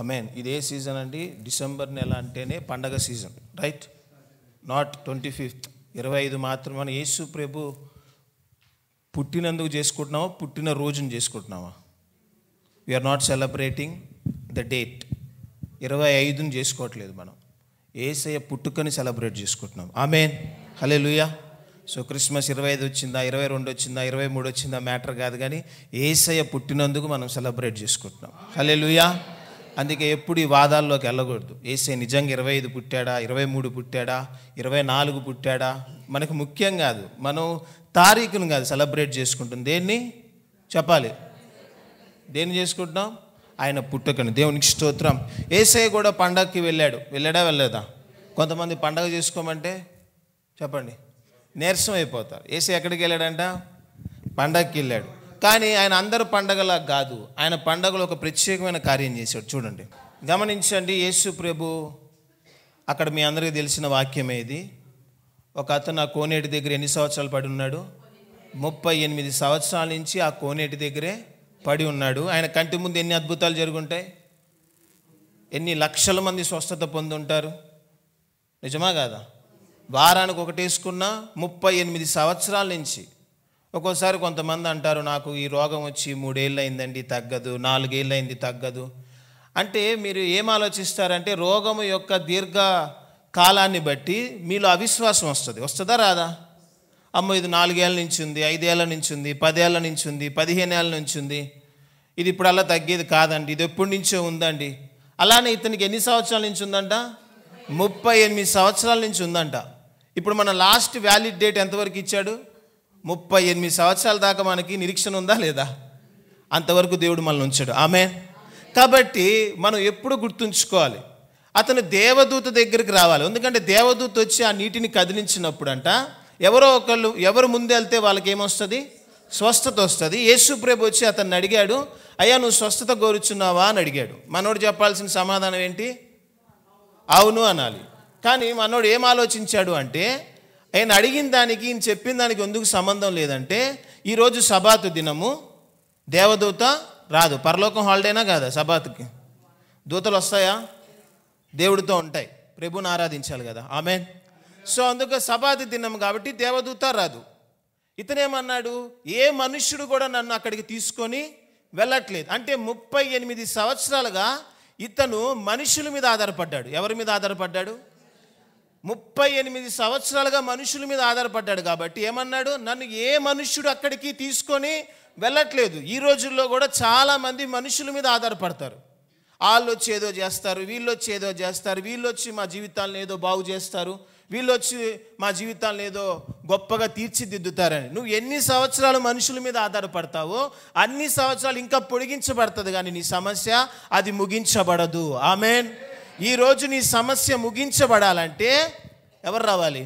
ఆమేన్. ఇదే సీజన్ అండి, డిసెంబర్ నెల అంటేనే పండగ సీజన్, రైట్? నాట్ 25th, 25 మాత్రం. మనం యేసు ప్రభు పుట్టినందుకు చేసుకుంటున్నామా, పుట్టిన రోజును చేసుకుంటున్నామా? We are not celebrating the date. 25ని చేసుకోవట్లేదు మనం, యేసయ్య పుట్టుకని సెలబ్రేట్ చేసుకుంటున్నాం. ఆమేన్, హల్లెలూయా. సో క్రిస్మస్ 25 వచ్చిందా, 22 వచ్చిందా, 23 వచ్చిందా మ్యాటర్ కాదు, కానీ యేసయ్య పుట్టినందుకు మనం సెలబ్రేట్ చేసుకుంటున్నాం. హల్లెలూయా. అందుకే ఎప్పుడు ఈ వాదాల్లోకి వెళ్ళకూడదు. యేసయ్య నిజంగా 25 పుట్టాడా, 23 పుట్టాడా, 24 పుట్టాడా, మనకు ముఖ్యం కాదు. మనం తారీఖును కాదు సెలబ్రేట్ చేసుకుంటాం. దేన్ని చెప్పాలి? దేన్ని చేసుకుంటున్నాం? ఆయన పుట్టుకను. దేవునికి స్తోత్రం. యేసయ్య కూడా పండగకి వెళ్ళాడా వెళ్ళలేదా? కొంతమంది పండగ చేసుకోమంటే చెప్పండి నీరసం అయిపోతారు. యేసయ్య ఎక్కడికి వెళ్ళాడంట? పండగకి వెళ్ళాడు. కానీ ఆయన అందరు పండగలా కాదు, ఆయన పండగలో ఒక ప్రత్యేకమైన కార్యం చేశాడు. చూడండి, గమనించండి. యేసు ప్రభు అక్కడ మీ అందరికీ తెలిసిన వాక్యమే ఇది. ఒక అతను ఆ కోనేటి దగ్గర ఎన్ని సంవత్సరాలు పడి ఉన్నాడు? 38 సంవత్సరాల నుంచి ఆ కోనేటి దగ్గరే పడి ఉన్నాడు. ఆయన కంటి ముందు ఎన్ని అద్భుతాలు జరుగుంటాయి, ఎన్ని లక్షల మంది స్వస్థత పొంది ఉంటారు. నిజమా కాదా? వారానికి ఒకటి వేసుకున్న 38 సంవత్సరాల నుంచి. ఒక్కోసారి కొంతమంది అంటారు, నాకు ఈ రోగం వచ్చి 3 ఏళ్ళు అయిందండి తగ్గదు, 4 ఏళ్ళు అయింది తగ్గదు. అంటే మీరు ఏం ఆలోచిస్తారంటే రోగము యొక్క దీర్ఘ కాలాన్ని బట్టి మీలో అవిశ్వాసం వస్తుందా రాదా? అమ్మో ఇది 4 ఏళ్ళ నుంచి ఉంది, 5 ఏళ్ళ నుంచి ఉంది, 10 ఏళ్ళ నుంచి ఉంది, 15 ఏళ్ళ నుంచి ఉంది, ఇది ఇప్పుడు అలా తగ్గేది కాదండి, ఇది ఎప్పటి నుంచో ఉందండి. అలానే ఇతనికి ఎన్ని సంవత్సరాల నుంచి ఉందంట? 38 సంవత్సరాల నుంచి ఉందంట. ఇప్పుడు మన లాస్ట్ వ్యాలిడ్ డేట్ ఎంతవరకు ఇచ్చాడు? 38 సంవత్సరాల దాకా మనకి నిరీక్షణ ఉందా లేదా? అంతవరకు దేవుడు మనల్ని ఉంచాడు. ఆమేన్. కాబట్టి మనం ఎప్పుడు గుర్తుంచుకోవాలి, అతను దేవదూత దగ్గరికి రావాలి. ఎందుకంటే దేవదూత వచ్చి ఆ నీటిని కదిలించినప్పుడు అంట ఎవరు ముందు వెళ్తే వాళ్ళకి ఏమొస్తుంది? స్వస్థత వస్తుంది. యేసు ప్రభు వచ్చి అతన్ని అడిగాడు, అయ్యా నువ్వు స్వస్థత కోరుచున్నావా అని అడిగాడు. మనోడు చెప్పాల్సిన సమాధానం ఏంటి? అవును అనాలి. కానీ మనోడు ఏం ఆలోచించాడు అంటే, ఆయన అడిగిన దానికి ఈయన చెప్పిన దానికి ఎందుకు సంబంధం లేదంటే, ఈరోజు సబాతు దినము, దేవదూత రాదు. పరలోకం హాలిడేనా కాదా? సబాతుకి దూతలు వస్తాయా? దేవుడితో ఉంటాయి, ప్రభుని ఆరాధించాలి కదా. ఆమేన్. సో అందుకు సబాతు దినం కాబట్టి దేవదూత రాదు. ఇతనేమన్నాడు, ఏ మనుష్యుడు కూడా నన్ను అక్కడికి తీసుకొని వెళ్ళట్లేదు. అంటే 38 సంవత్సరాలుగా ఇతను మనుషుల మీద ఆధారపడ్డాడు. ఎవరి మీద ఆధారపడ్డాడు? 38 సంవత్సరాలుగా మనుషుల మీద ఆధారపడ్డాడు. కాబట్టి ఏమన్నాడు, నన్ను ఏ మనుష్యుడు అక్కడికి తీసుకొని వెళ్ళట్లేదు. ఈ రోజుల్లో కూడా చాలామంది మనుషుల మీద ఆధారపడతారు. వాళ్ళు వచ్చి ఏదో చేస్తారు, వీళ్ళు వచ్చి ఏదో చేస్తారు, వీళ్ళు వచ్చి మా జీవితాలను ఏదో బాగు చేస్తారు, వీళ్ళు వచ్చి మా జీవితాలను ఏదో గొప్పగా తీర్చిదిద్దుతారని. నువ్వు ఎన్ని సంవత్సరాలు మనుషుల మీద ఆధారపడతావో అన్ని సంవత్సరాలు ఇంకా పొడిగించబడుతుంది, కానీ నీ సమస్య అది ముగించబడదు. ఆమేన్. ఈరోజు నీ సమస్య ముగించబడాలంటే ఎవరు రావాలి?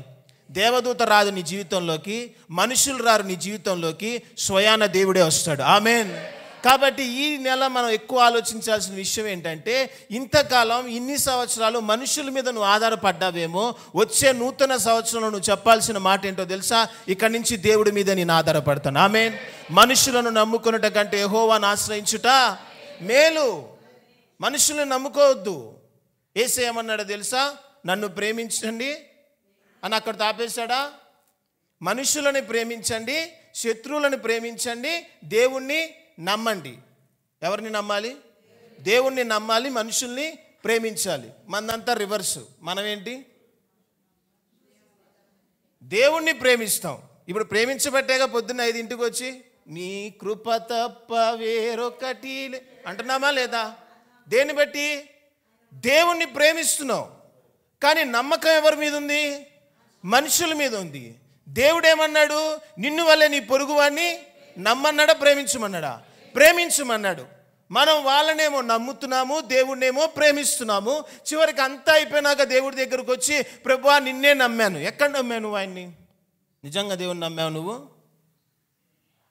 దేవదూత రాదు నీ జీవితంలోకి, మనుషులు రారు నీ జీవితంలోకి, స్వయాన దేవుడే వస్తాడు. ఆమేన్. కాబట్టి ఈ నెల మనం ఎక్కువ ఆలోచించాల్సిన విషయం ఏంటంటే, ఇంతకాలం ఇన్ని సంవత్సరాలు మనుషుల మీద నువ్వు ఆధారపడ్డావేమో, వచ్చే నూతన సంవత్సరంలో నువ్వు చెప్పాల్సిన మాట ఏంటో తెలుసా? ఇక్కడి నుంచి దేవుడి మీద నేను ఆధారపడతాను. ఆమేన్. మనుషులను నమ్ముకున్నట కంటే యెహోవాను ఆశ్రయించుట మేలు. మనుషులను నమ్ముకోవద్దు. యేసయ్య ఏమన్నాడో తెలుసా? నన్ను ప్రేమించండి అని అక్కడ తాపేశాడా? మనుషులని ప్రేమించండి, శత్రువులను ప్రేమించండి, దేవుణ్ణి నమ్మండి. ఎవరిని నమ్మాలి? దేవుణ్ణి నమ్మాలి, మనుషుల్ని ప్రేమించాలి. మనదంతా రివర్సు. మనం ఏంటి? దేవుణ్ణి ప్రేమిస్తాం. ఇప్పుడు ప్రేమించబట్టేగా పొద్దున్న 5ంటికి వచ్చి నీ కృప తప్ప వేరొకటి అంటున్నామా లేదా? దేన్ని బట్టి? దేవుణ్ణి ప్రేమిస్తున్నావు, కానీ నమ్మకం ఎవరి మీద ఉంది? మనుషుల మీద ఉంది. దేవుడేమన్నాడు? నిన్ను వల్లే నీ పొరుగువాన్ని నమ్మన్నాడా, ప్రేమించమన్నాడా? ప్రేమించమన్నాడు. మనం వాళ్ళనేమో నమ్ముతున్నాము, దేవుడినేమో ప్రేమిస్తున్నాము. చివరికి అంతా అయిపోయినాక దేవుడి దగ్గరకు వచ్చి, ప్రభువా నిన్నే నమ్మాను. ఎక్కడ నమ్మావు నువ్వు ఆయన్ని? నిజంగా దేవుని నమ్మావు నువ్వు?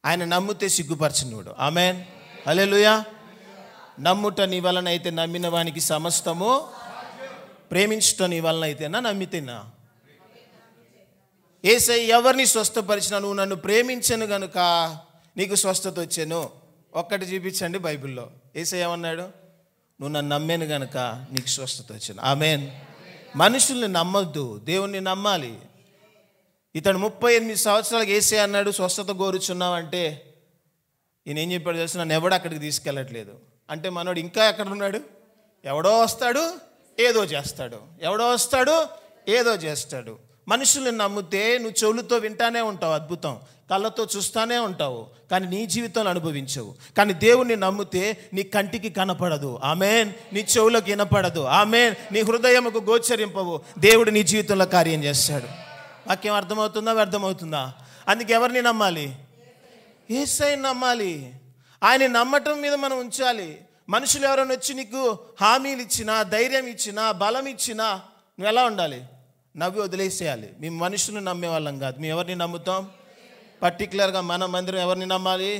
ఆయన నమ్మితే సిగ్గుపరచనుడు. ఆమేన్, హల్లెలూయా. నమ్ముట నీ వలన అయితే నమ్మిన వానికి సమస్తము, ప్రేమించుట నీ వలన అయితేనా నమ్మితేనా? యేసయ్య ఎవరిని స్వస్థపరిచినా నువ్వు నన్ను ప్రేమించను గనుక నీకు స్వస్థత వచ్చాను. ఒక్కటి చూపించండి బైబిల్లో. యేసయ్య ఏమన్నాడు? నువ్వు నన్ను నమ్మాను గనక నీకు స్వస్థత వచ్చింది. ఆమేన్. మనుషుల్ని నమ్మొద్దు, దేవుణ్ణి నమ్మాలి. ఇతడు 38 సంవత్సరాలకు యేసే అన్నాడు స్వస్థత కోరుచున్నావంటే ఈయన ఏం చెప్పాడు తెలుసు, నన్ను ఎవడు అక్కడికి తీసుకెళ్ళట్లేదు అంటే మనోడు ఇంకా ఎక్కడ ఉన్నాడు? ఎవడో వస్తాడు ఏదో చేస్తాడు, ఎవడో వస్తాడు ఏదో చేస్తాడు. మనుషుల్ని నమ్మితే నువ్వు చెవులతో వింటానే ఉంటావు అద్భుతం, కళ్ళతో చూస్తానే ఉంటావు, కానీ నీ జీవితంలో అనుభవించవు. కానీ దేవుణ్ణి నమ్మితే నీ కంటికి కనపడదు, ఆమేన్, నీ చెవులకు వినపడదు, ఆమేన్, నీ హృదయముకు గోచరింపవు. దేవుడు నీ జీవితంలో కార్యం చేస్తాడు. వాక్యం అర్థమవుతుందా? అర్థమవుతుందా? అందుకే ఎవరిని నమ్మాలి? యేసయ్యని నమ్మాలి. ఆయన నమ్మటం మీద మనం ఉంచాలి. మనుషులు ఎవరైనా వచ్చి నీకు హామీలు ఇచ్చినా, ధైర్యం ఇచ్చినా, బలం ఇచ్చినా నువ్వు ఎలా ఉండాలి? నవ్వి వదిలేసేయాలి. మేము మనుషులను నమ్మే వాళ్ళం కాదు. మేము ఎవరిని నమ్ముతాం? పర్టికులర్గా మన మందిరం ఎవరిని నమ్మాలి?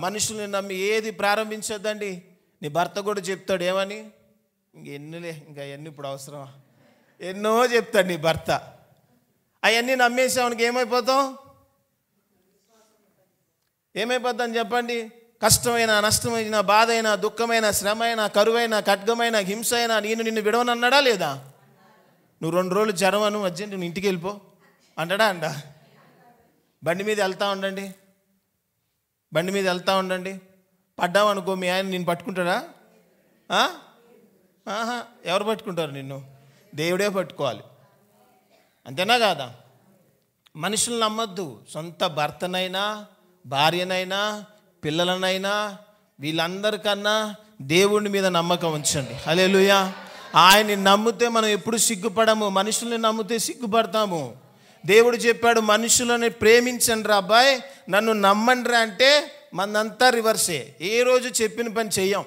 మనుషుల్ని నమ్మి ఏది ప్రారంభించొద్దండి. నీ భర్త కూడా చెప్తాడు ఏమని, ఇంకా ఎన్ని ఇప్పుడు అవసరమా, ఎన్నో చెప్తాడు నీ భర్త. అవన్నీ నమ్మేసామనికి ఏమైపోతాం? ఏమైపోతాం చెప్పండి? కష్టమైన, నష్టమైన, బాధ అయినా, దుఃఖమైన, శ్రమ అయినా, కరువైన, ఖడ్గమైన, హింస అయినా నిన్ను విడవనన్నాడా లేదా? నువ్వు 2 రోజులు జ్వరం అను అర్జెంట్ నువ్వు ఇంటికి వెళ్ళిపో అంటాడా? బండి మీద వెళ్తా ఉండండి, పడ్డావు అనుకో మీ ఆయన నిన్ను పట్టుకుంటాడా? ఎవరు పట్టుకుంటారు నిన్ను? దేవుడే పట్టుకోవాలి. అంతేనా కాదా? మనుషులు నమ్మొద్దు. సొంత భర్తనైనా, భార్యనైనా, పిల్లలనైనా, వీళ్ళందరికన్నా దేవుని మీద నమ్మకం ఉంచండి. హల్లెలూయా. ఆయన్ని నమ్మితే మనం ఎప్పుడు సిగ్గుపడము, మనుషుల్ని నమ్మితే సిగ్గుపడతాము. దేవుడు చెప్పాడు మనుషులని ప్రేమించండి రా అబ్బాయి, నన్ను నమ్మండి రా అంటే మనంతా రివర్సే. ఏ రోజు చెప్పిన పని చెయ్యం.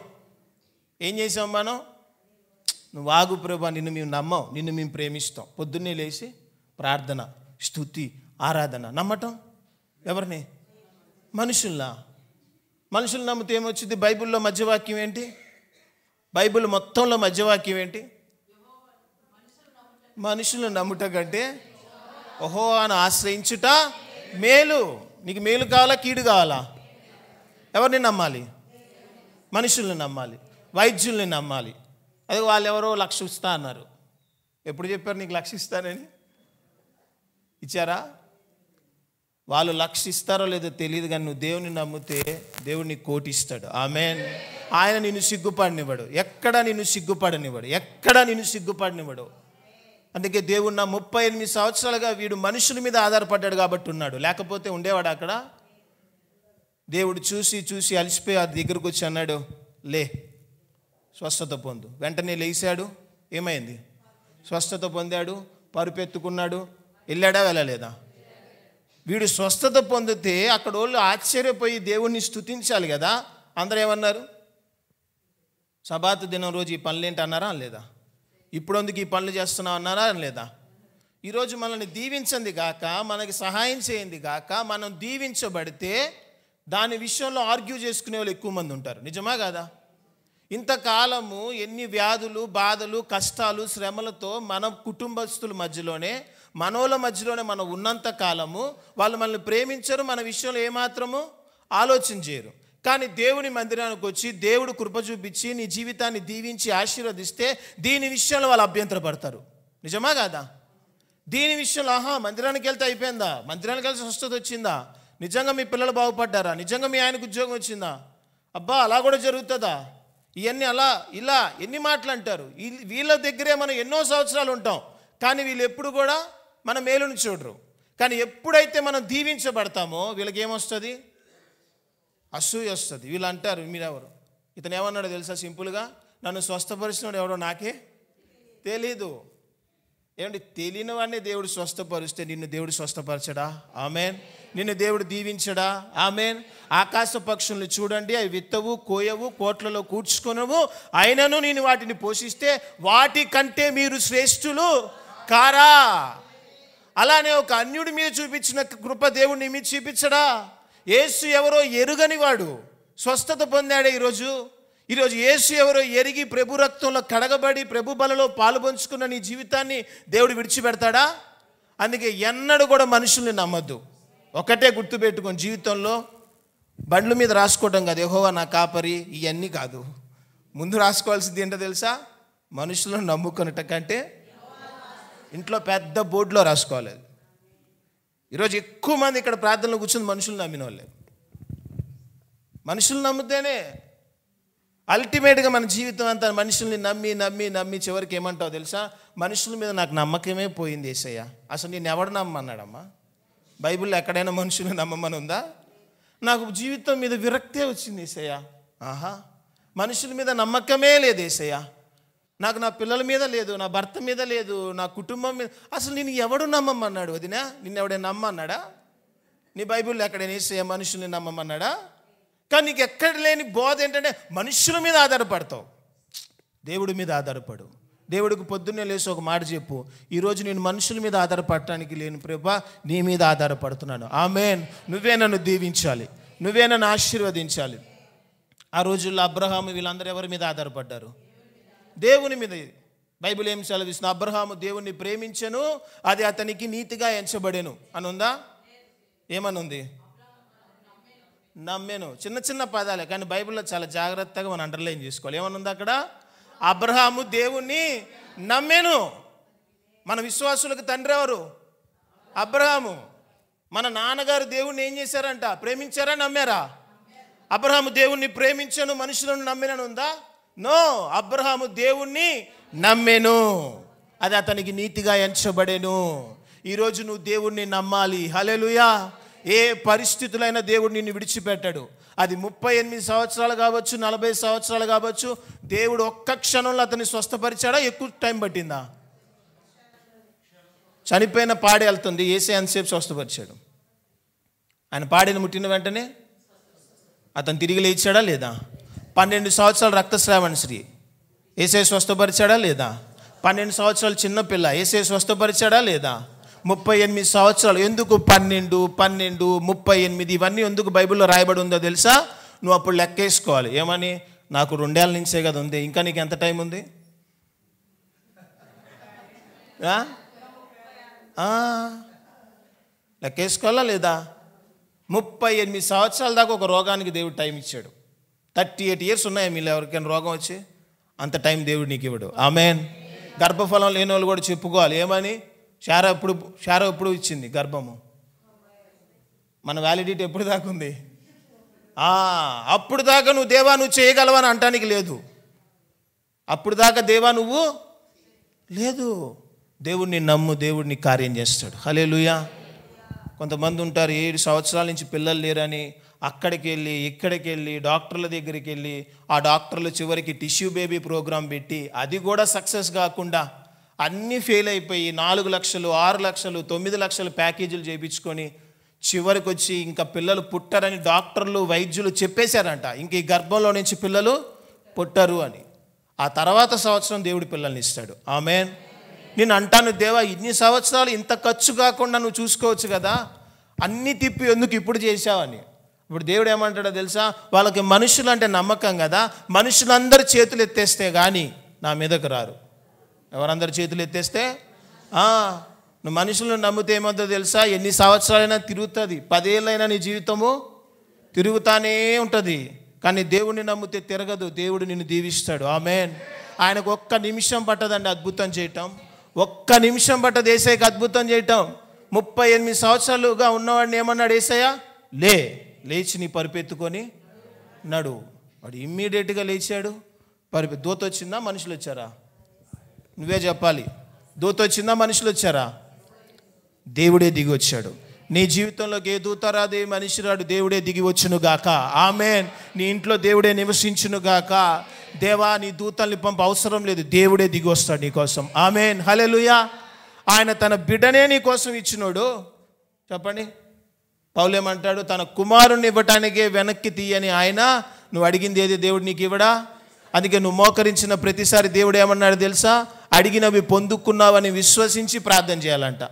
ఏం చేసాం మనం? నువ్వు ఆగు ప్రభా, నిన్ను మేము నమ్మం, నిన్ను మేము ప్రేమిస్తాం. పొద్దున్నే లేచి ప్రార్థన, స్తుతి, ఆరాధన. నమ్మటం ఎవరిని? మనుషుల్లా. మనుషులు నమ్మితే ఏమొచ్చింది? బైబిల్లో మధ్యవాక్యం ఏంటి? బైబిల్ మొత్తంలో మధ్యవాక్యం ఏంటి? మనుషులను నమ్ముట కంటే యెహోవాను ఆశ్రయించుట మేలు. నీకు మేలు కావాలా, కీడు కావాలా? ఎవరిని నమ్మాలి? మనుషుల్ని నమ్మాలి, వైద్యుల్ని నమ్మాలి. అదే వాళ్ళు ఎవరో 1,00,000 ఇస్తా అన్నారు. ఎప్పుడు చెప్పారు నీకు 1,00,000 ఇస్తానని? ఇచ్చారా? వాళ్ళు 1,00,000 ఇస్తారో లేదో తెలియదు, కానీ నువ్వు దేవుని నమ్మితే దేవుడు నీకు 1,00,000 ఇస్తాడు. ఆమేన్. ఆయన నిన్ను సిగ్గుపడనివ్వడు, ఎక్కడా నిన్ను సిగ్గుపడనివ్వడు. అందుకే దేవుడు నా 38 సంవత్సరాలుగా వీడు మనుషుల మీద ఆధారపడ్డాడు కాబట్టి ఉన్నాడు, లేకపోతే ఉండేవాడు అక్కడ? దేవుడు చూసి అలసిపోయి ఆ దగ్గరకు వచ్చి అన్నాడు, లే, స్వస్థత పొందు. వెంటనే లేచాడు. ఏమైంది? స్వస్థత పొందాడు, పరుపెత్తుకున్నాడు. వెళ్ళాడా? వెళ్ళలేదా? వీడు స్వస్థత పొందితే అక్కడ వాళ్ళు ఆశ్చర్యపోయి దేవుణ్ణి స్తుతించాలి కదా. అందరూ ఏమన్నారు? సబాతు దినం రోజు ఈ పనులేంటి అన్నారా లేదా? ఇప్పుడు అందుకు ఈ పనులు చేస్తున్నావు అన్నారా లేదా? ఈరోజు మనల్ని దీవించింది గాక, మనకి సహాయం చేయింది గాక, మనం దీవించబడితే దాని విషయంలో ఆర్గ్యూ చేసుకునే వాళ్ళు ఎక్కువ మంది ఉంటారు. నిజమా కాదా? ఇంతకాలము ఎన్ని వ్యాధులు, బాధలు, కష్టాలు, శ్రమలతో మన కుటుంబస్తుల మధ్యలోనే, మనోళ్ళ మధ్యలోనే మనం ఉన్నంత కాలము వాళ్ళు మనల్ని ప్రేమించరు, మన విషయంలో ఏమాత్రము ఆలోచన చేయరు. కానీ దేవుని మందిరానికి వచ్చి దేవుడు కృప చూపించి నీ జీవితాన్ని దీవించి ఆశీర్వదిస్తే దీని విషయంలో వాళ్ళు అభ్యంతరపడతారు. నిజమా కాదా? దీని విషయంలో మందిరానికి వెళ్తే అయిపోయిందా? మందిరానికి వెళ్తే స్వస్థత వచ్చిందా? నిజంగా మీ పిల్లలు బాగుపడ్డారా? నిజంగా మీ ఆయనకు ఉద్యోగం వచ్చిందా? అబ్బా అలా కూడా జరుగుతుందా? ఇవన్నీ అలా ఇలా ఎన్ని మాటలు అంటారు. వీళ్ళ దగ్గరే మనం ఎన్నో సంవత్సరాలు ఉంటాం, కానీ వీళ్ళు ఎప్పుడు కూడా మన మేలుని చూడరు. కానీ ఎప్పుడైతే మనం దీవించబడతామో వీళ్ళకి ఏమొస్తుంది? అసూయ వస్తుంది. వీళ్ళు అంటారు, మీరెవరు? ఇతను ఏమన్నాడో తెలుసా? సింపుల్గా, నన్ను స్వస్థపరిచినాడు ఎవడో నాకే తెలీదు. ఏమంటే తెలియని వాడిని దేవుడు స్వస్థపరిస్తే నిన్ను దేవుడు స్వస్థపరచడా? ఆమేన్. నిన్ను దేవుడు దీవించడా? ఆమేన్. ఆకాశ పక్షుల్ని చూడండి, అవి విత్తవు, కోయవు, కోట్లలో కూర్చుకొనవు, అయినను నేను వాటిని పోషిస్తే వాటి కంటే మీరు శ్రేష్ఠులు కారా? అలానే ఒక అన్యుడి మీద చూపించిన కృప దేవుడు నీ మీద చూపించడా? యేసు ఎవరో ఎరుగని వాడు స్వస్థత పొందాడే. ఈరోజు యేసు ఎవరో ఎరిగి ప్రభు రక్తంలో కడగబడి ప్రభు బలలో పాలు పంచుకున్న నీ జీవితాన్ని దేవుడు విడిచిపెడతాడా? అందుకే ఎన్నడూ కూడా మనుషుల్ని నమ్మద్దు. ఒకటే గుర్తుపెట్టుకొని, జీవితంలో బండ్ల మీద రాసుకోవడం కాదు, యెహోవా నా కాపరి, ఇవన్నీ కాదు. ముందు రాసుకోవాల్సింది ఏంటో తెలుసా? మనుషులను నమ్ముకున్నట కంటే ఇంట్లో పెద్ద బోర్డులో రాసుకోవాలి. ఈరోజు ఎక్కువ మంది ఇక్కడ ప్రార్థనలో కూర్చొని మనుషులు నమ్మిన వాళ్ళే. మనుషులు నమ్మితేనే అల్టిమేట్గా మన జీవితం అంతా మనుషుల్ని నమ్మి నమ్మి నమ్మి చివరికి ఏమంటావు తెలుసా? మనుషుల మీద నాకు నమ్మకమే పోయింది యేసయ్య. అసలు నేను ఎవడు నమ్మన్నాడమ్మా? బైబిల్లో ఎక్కడైనా మనుషుల్ని నమ్మమని ఉందా? నాకు జీవితం మీద విరక్తే వచ్చింది యేసయ్య. ఆహా, మనుషుల మీద నమ్మకమే లేదు యేసయ్య. నాకు నా పిల్లల మీద లేదు, నా భర్త మీద లేదు, నా కుటుంబం మీద. అసలు నేను ఎవడు నమ్మమన్నాడు? వదినా, నిన్నెవడే నమ్మన్నాడా? నీ బైబిల్లో ఎక్కడైనా యేసయ్య మనుషుల్ని నమ్మమన్నాడా? కానీ నీకు ఎక్కడ లేని బోధ ఏంటంటే మనుషుల మీద ఆధారపడతావు. దేవుడి మీద ఆధారపడు. దేవుడికి పొద్దున్నే లేచి ఒక మాట చెప్పు, ఈరోజు నేను మనుషుల మీద ఆధారపడటానికి లేను ప్రభువా, నీ మీద ఆధారపడుతున్నాను. ఆమేన్. నువ్వే నన్ను దీవించాలి, నువ్వే నన్ను ఆశీర్వదించాలి. ఆ రోజుల్లో అబ్రహాము వీళ్ళందరూ ఎవరి మీద ఆధారపడ్డారు? దేవుని మీద. బైబిల్ ఏం సెలవిస్తుంది? అబ్రహాము దేవుణ్ణి ప్రేమించెను, అది అతనికి నీతిగా ఎంచబడెను అని ఉందా? ఏమనుంది? నమ్మెను. చిన్న చిన్న పదాలే, కానీ బైబిల్లో చాలా జాగ్రత్తగా మనం అండర్లైన్ చేసుకోవాలి. ఏమనుంది అక్కడ? అబ్రహాము దేవుణ్ణి నమ్మెను. మన విశ్వాసులకు తండ్రి ఎవరు? అబ్రహాము. మన నాన్నగారు దేవుణ్ణి ఏం చేశారంట? ప్రేమించారా, నమ్మారా? అబ్రహాము దేవుణ్ణి ప్రేమించను, మనుషులను నమ్మినను ఉందా? నో. అబ్రహాము దేవుణ్ణి నమ్మెను, అది అతనికి నీతిగా ఎంచబడెను. ఈరోజు నువ్వు దేవుణ్ణి నమ్మాలి. హల్లెలూయా. ఏ పరిస్థితులైనా దేవుడు నిన్ను విడిచిపెట్టాడు. అది 38 సంవత్సరాలు కావచ్చు, 40 సంవత్సరాలు కావచ్చు. దేవుడు ఒక్క క్షణంలో అతన్ని స్వస్థపరిచాడా? ఎక్కువ టైం పట్టిందా? చనిపోయిన పాడి వెళ్తుంది, యేసే అంతసేపు స్వస్థపరిచాడు. ఆయన పాడిని ముట్టిన వెంటనే అతను తిరిగి లేచాడా లేదా? 12 సంవత్సరాలు రక్తస్రావణ స్త్రీ, యేసే స్వస్థపరిచాడా లేదా? 12 సంవత్సరాలు చిన్నపిల్ల, యేసే స్వస్థపరిచాడా లేదా? 38 సంవత్సరాలు. ఎందుకు 12, 12, 38 ఇవన్నీ ఎందుకు బైబిల్లో రాయబడి ఉందో తెలుసా? నువ్వు అప్పుడు లెక్కేసుకోవాలి. ఏమని? నాకు 2 ఏళ్ళ నుంచే కదా ఉంది, ఇంకా నీకు ఎంత టైం ఉంది? లెక్కేసుకోవాలా లేదా? 38 సంవత్సరాల దాకా ఒక రోగానికి దేవుడు టైం ఇచ్చాడు. 38 ఇయర్స్ ఉన్నాయా మీలో ఎవరికైనా రోగం వచ్చి? అంత టైం దేవుడు నీకు ఇవ్వడు. ఆమేన్. గర్భఫలం లేని వాళ్ళు కూడా చెప్పుకోవాలి. ఏమని? శారా ఎప్పుడు ఇచ్చింది గర్భము? మన వ్యాలిడిటీ ఎప్పుడు దాకా ఉంది? అప్పుడు దాకా నువ్వు దేవా నువ్వు చేయగలవని అంటానికి లేదు. అప్పుడు దాకా దేవా నువ్వు లేదు. దేవుడిని నమ్ము, దేవుడిని కార్యం చేస్తాడు. హల్లెలూయా. కొంతమంది ఉంటారు 7 సంవత్సరాల నుంచి పిల్లలు లేరని అక్కడికి వెళ్ళి ఇక్కడికి వెళ్ళి డాక్టర్ల దగ్గరికి వెళ్ళి, ఆ డాక్టర్లు చివరికి టిష్యూ బేబీ ప్రోగ్రాం పెట్టి అది కూడా సక్సెస్ కాకుండా అన్నీ ఫెయిల్ అయిపోయి 4 లక్షలు 6 లక్షలు 9 లక్షలు ప్యాకేజీలు చేయించుకొని చివరికి వచ్చి ఇంకా పిల్లలు పుట్టరని డాక్టర్లు వైద్యులు చెప్పేశారంట. ఇంక ఈ గర్భంలో నుంచి పిల్లలు పుట్టరు అని. ఆ తర్వాత సంవత్సరం దేవుడి పిల్లల్ని ఇస్తాడు. ఆమేన్. నేను అంటాను, దేవా ఇన్ని సంవత్సరాలు ఇంత ఖర్చు కాకుండా నువ్వు చూసుకోవచ్చు కదా, అన్నీ తిప్పి ఎందుకు ఇప్పుడు చేశావని. ఇప్పుడు దేవుడు ఏమంటాడో తెలుసా? వాళ్ళకి మనుషులు అంటే నమ్మకం కదా, మనుషులందరూ చేతులు ఎత్తేస్తే కానీ నా మీదకు రారు. ఎవరందరూ చేతులు ఎత్తేస్తే నువ్వు మనుషులను నమ్మితే ఏమవుతుందో తెలుసా? ఎన్ని సంవత్సరాలైనా తిరుగుతుంది, 10 ఏళ్ళైనా నీ జీవితము తిరుగుతానే ఉంటుంది. కానీ దేవుడిని నమ్మితే తిరగదు. దేవుడు నిన్ను దీవిస్తాడు. ఆమేన్. ఆయనకు ఒక్క నిమిషం పట్టదండి అద్భుతం చేయటం. ఒక్క నిమిషం పట్టదు యేసయ్యకి అద్భుతం చేయటం. 38 సంవత్సరాలుగా ఉన్నవాడిని ఏమన్నాడు యేసయ్య? లేచి నీ పరిపెత్తుకొని నడు. వాడు ఇమ్మీడియట్గా లేచాడు. దూత వచ్చిందా, మనుషులు వచ్చారా? నువ్వే చెప్పాలి. దూత వచ్చిందా, మనుషులు వచ్చారా? దేవుడే దిగి వచ్చాడు. నీ జీవితంలోకి ఏ దూత రాదు, ఏ మనిషి రాడు, దేవుడే దిగి వచ్చును గాక. ఆమేన్. నీ ఇంట్లో దేవుడే నివసించును గాక. దేవా నీ దూతల్ని పంప అవసరం లేదు, దేవుడే దిగి వస్తాడు నీ కోసం. ఆమేన్. హల్లెలూయా. ఆయన తన బిడ్డనే నీ కోసం ఇచ్చినోడు. చెప్పండి. పౌలు ఏమంటాడు? తన కుమారుణ్ణి ఇవ్వటానికే వెనక్కి తీయని ఆయన నువ్వు అడిగింది ఏది దేవుడు నీకు ఇవ్వడా? అందుకే నువ్వు మోకరించిన ప్రతిసారి దేవుడు ఏమన్నాడు తెలుసా? అడిగినవి పొందుకున్నావని విశ్వసించి ప్రార్థన చేయాలంట.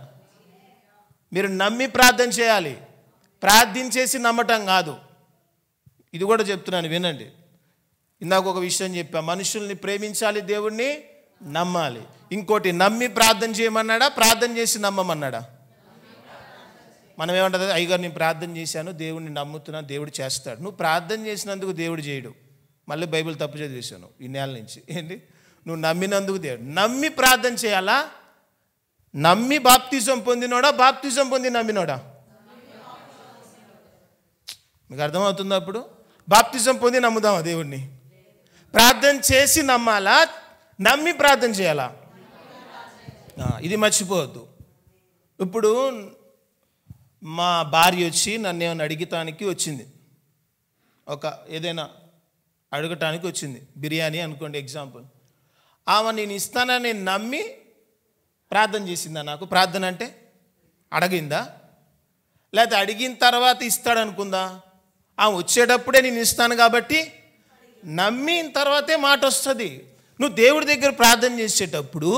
మీరు నమ్మి ప్రార్థన చేయాలి, ప్రార్థించేసి నమ్మటం కాదు. ఇది కూడా చెప్తున్నాను వినండి. ఇందాక ఒక విషయం చెప్పా, మనుషుల్ని ప్రేమించాలి, దేవుణ్ణి నమ్మాలి. ఇంకోటి, నమ్మి ప్రార్థన చేయమన్నాడా, ప్రార్థన చేసి నమ్మమన్నాడా? మనం ఏమంటుంది? అయ్యగారు నేను ప్రార్థన చేశాను, దేవుడిని నమ్ముతున్నాను, దేవుడు చేస్తాడు. నువ్వు ప్రార్థన చేసినందుకు దేవుడు చేయడు. మళ్ళీ బైబిల్ తప్పు చదివేశాను ఈ నెల నుంచి. ఏంటి? నువ్వు నమ్మినందుకు దేవుడు. నమ్మి ప్రార్థన చేయాలా? నమ్మి బాప్తిజం పొందినోడా, బాప్తిజం పొంది నమ్మినోడా? మీకు అర్థమవుతుందా? అప్పుడు బాప్తిజం పొంది నమ్ముదామా దేవుడిని? ప్రార్థన చేసి నమ్మాలా, నమ్మి ప్రార్థన చేయాలా? ఇది మర్చిపోవద్దు. ఇప్పుడు మా భార్య వచ్చి నన్ను ఏమైనా అడిగటానికి వచ్చింది, ఏదైనా అడగటానికి వచ్చింది, బిర్యానీ అనుకోండి ఎగ్జాంపుల్. ఆమె నేను ఇస్తానని నమ్మి ప్రార్థన చేసిందా? నాకు ప్రార్థన అంటే అడిగిందా, లేకపోతే అడిగిన తర్వాత ఇస్తాడనుకుందా? ఆమె వచ్చేటప్పుడే నేను ఇస్తాను కాబట్టి నమ్మిన తర్వాతే మాట వస్తుంది. నువ్వు దేవుడి దగ్గర ప్రార్థన చేసేటప్పుడు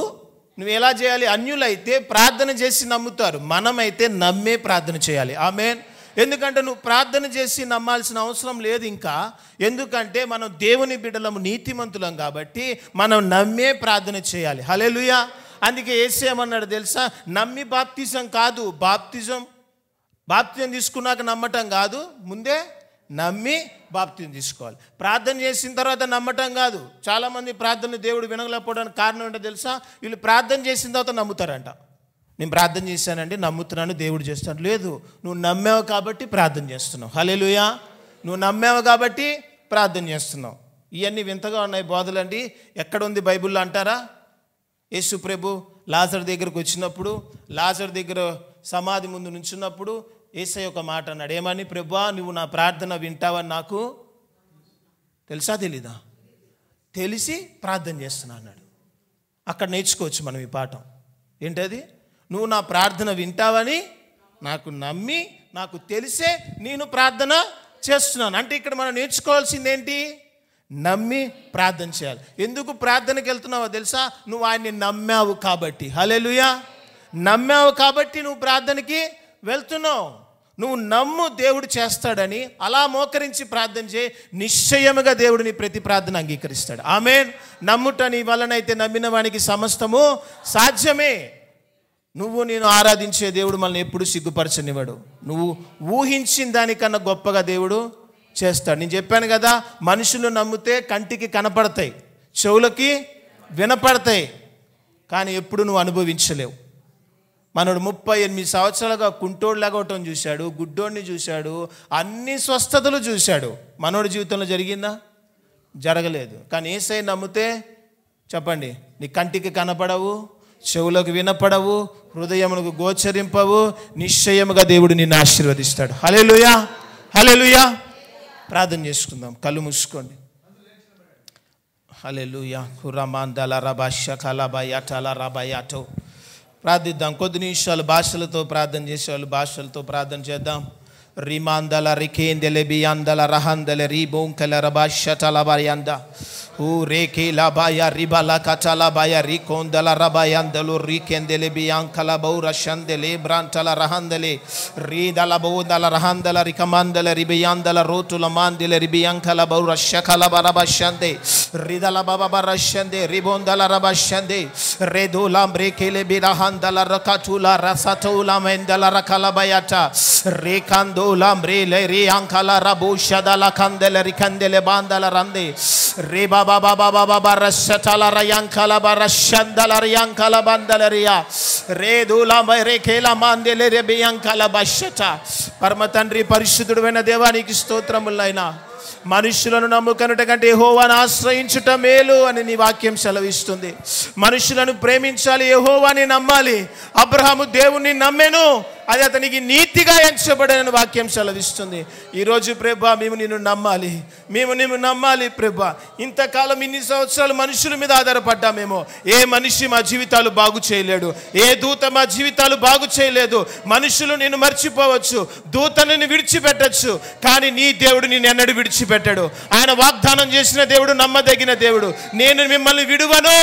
నువ్వు ఎలా చేయాలి? అన్యులైతే ప్రార్థన చేసి నమ్ముతారు, మనమైతే నమ్మే ప్రార్థన చేయాలి. ఆమేన్. ఎందుకంటే నువ్వు ప్రార్థన చేసి నమ్మాల్సిన అవసరం లేదు ఇంకా. ఎందుకంటే మనం దేవుని బిడ్డలము, నీతిమంతులం కాబట్టి మనం నమ్మే ప్రార్థన చేయాలి. హల్లెలూయా. అందుకే యేసేమన్నాడు తెలుసా? నమ్మి బాప్తిజం కాదు, బాప్తిజం తీసుకున్నాక నమ్మటం కాదు, ముందే నమ్మి బాప్తిజం తీసుకోవాలి. ప్రార్థన చేసిన తర్వాత నమ్మటం కాదు. చాలామంది ప్రార్థన దేవుడు వినగలేకపోవడానికి కారణం ఏంటో తెలుసా? వీళ్ళు ప్రార్థన చేసిన తర్వాత నమ్ముతారంట. నేను ప్రార్థన చేశానండి, నమ్ముతున్నాను, దేవుడు చేస్తాను. లేదు, నువ్వు నమ్మావు కాబట్టి ప్రార్థన చేస్తున్నావు. హల్లెలూయా. నువ్వు నమ్మావు కాబట్టి ప్రార్థన చేస్తున్నావు. ఇవన్నీ వింతగా ఉన్నాయి బోధలండి. ఎక్కడ ఉంది బైబిల్లో అంటారా? యేసు ప్రభు లాజరు దగ్గరకు వచ్చినప్పుడు, లాజరు దగ్గర సమాధి ముందు నుంచున్నప్పుడు యేసయ్య ఒక మాట అన్నాడు. ఏమని? ప్రభువా, నువ్వు నా ప్రార్థన వింటావని నాకు తెలుసా తెలీదా? తెలిసి ప్రార్థన చేస్తున్నా అన్నాడు. అక్కడ నేర్చుకోవచ్చు మనం ఈ పాఠం. ఏంటది? నువ్వు నా ప్రార్థన వింటావని నాకు నమ్మి, నాకు తెలిసే నేను ప్రార్థన చేస్తున్నాను. అంటే ఇక్కడ మనం నేర్చుకోవాల్సింది ఏంటి? నమ్మి ప్రార్థన చేయాలి. ఎందుకు ప్రార్థనకి వెళ్తున్నావో తెలుసా? నువ్వు ఆయన్ని నమ్మావు కాబట్టి. హల్లెలూయా. నమ్మావు కాబట్టి నువ్వు ప్రార్థనకి వెళ్తున్నావు. నువ్వు నమ్ము దేవుడు చేస్తాడని అలా మోకరించి ప్రార్థన చేయి, నిశ్చయముగా దేవుడిని ప్రతి ప్రార్థన అంగీకరిస్తాడు. ఆమేన్. నమ్ముట నీ వలనైతే నమ్మిన వానికి సమస్తము సాధ్యమే. నువ్వు నేను ఆరాధించే దేవుడు మనల్ని ఎప్పుడు సిగ్గుపరచనివాడు. నువ్వు ఊహించిన దానికన్నా గొప్పగా దేవుడు చేస్తాడు. నేను చెప్పాను కదా, మనుషులు నమ్మితే కంటికి కనపడతాయి, చెవులకి వినపడతాయి, కానీ ఎప్పుడు నువ్వు అనుభవించలేవు. మనోడు 38 సంవత్సరాలుగా కుంటోడులాగా ఒకటం చూశాడు, గుడ్డోడిని చూశాడు, అన్ని స్వస్థతలు చూశాడు. మనోడి జీవితంలో జరిగిందా? జరగలేదు. కానీ యేసయ్య నమ్మితే చెప్పండి, నీ కంటికి కనపడవు, చెవులకు వినపడవు, హృదయములకు గోచరింపవు, నిశ్చయముగా దేవుడు నిన్ను ఆశీర్వదిస్తాడు. హల్లెలూయా. హల్లెలూయా. ప్రార్థన చేసుకుందాం, కళ్ళు మూసుకోండి. హల్లెలూయా. హురమాందల రబాష కలబయటల రబయటో. ప్రార్థిద్దాం. కొద్ది నిమిషాలు భాషలతో ప్రార్థన చేసేవాళ్ళు భాషలతో ప్రార్థన చేద్దాం. రిమాందల రికేందెలె బియాందల రహందెలె రీబోంకల రబాషటల బయాంద ఊ రేకే లబాయ రిబల కటల బయ రికోందల రబయాందలు రికెందెలె బియాంకల బౌరషందెలే బ్రాంటల రహందెలే రీదల బౌదల రహందల రికమందల రిబియాందల రోటుల మాందెలె రిబియాంకల బౌరషకల బరబషందే రిదల బబరషందే రిబోందల రబషందే రెదులం రేకేలె బిరహందల రకటుల రసతుల మెందల రకల బయట రేకందోలం రేలే రియాంకల రబుషదల కందెల రికందెలె బాందల రందే రే బాబా బాబా బాబా రషతల రయాంకల బరషందల రియాంకల బందలరియా రేదుల రేకేల మాందెలె రిబియాంకల బషట. పరమ తండ్రి, పరిశుద్ధుడైన దేవానికి స్తోత్రములైనా. మనుషులను నమ్ముకొనుట కంటే యెహోవాను ఆశ్రయించుట మేలు అని నీ వాక్యం సెలవిస్తుంది. మనుషులను ప్రేమించాలి, యెహోవాని నమ్మాలి. అబ్రహాము దేవుణ్ణి నమ్మెను, అది అతనికి నీతిగా ఎంచబడని వాక్యం సెలవిస్తుంది. ఈరోజు ప్రభా మేము నిన్ను నమ్మాలి, మేము నిన్ను నమ్మాలి ప్రభా. ఇంతకాలం ఇన్ని సంవత్సరాలు మనుషుల మీద ఆధారపడ్డామేమో. ఏ మనిషి మా జీవితాలు బాగు చేయలేడు, ఏ దూత మా జీవితాలు బాగు చేయలేదు. మనుషులు నిన్ను మర్చిపోవచ్చు, దూతను విడిచిపెట్టచ్చు, కానీ నీ దేవుడు నిన్ను ఎన్నడూ విడిచిపెట్టాడు. ఆయన వాగ్దానం చేసిన దేవుడు నమ్మదగిన దేవుడు. నేను మిమ్మల్ని విడువను,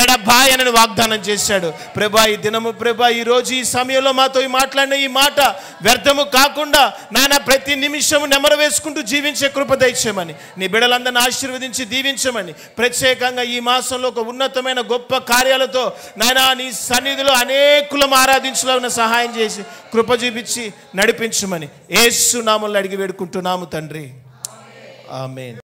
ఎడబాయనని వాగ్దానం చేశాడు. ప్రభా ఈ దినము ప్రభా ఈరోజు ఈ సమయంలో మాతో ఈ మాట్లాడిన ఈ మాట వ్యర్థము కాకుండా నాయన ప్రతి నిమిషము నెమరు వేసుకుంటూ జీవించే కృప దయచేయమని, నీ బిడ్డలందరిని ఆశీర్వదించి దీవించమని, ప్రత్యేకంగా ఈ మాసంలో ఒక ఉన్నతమైన గొప్ప కార్యాలతో నాయన నీ సన్నిధిలో అనేకులం ఆరాధించలాగిన సహాయం చేసి కృప చూపించి నడిపించమని యేసు నామములో అడిగి వేడుకుంటున్నాము తండ్రి. ఆమేన్.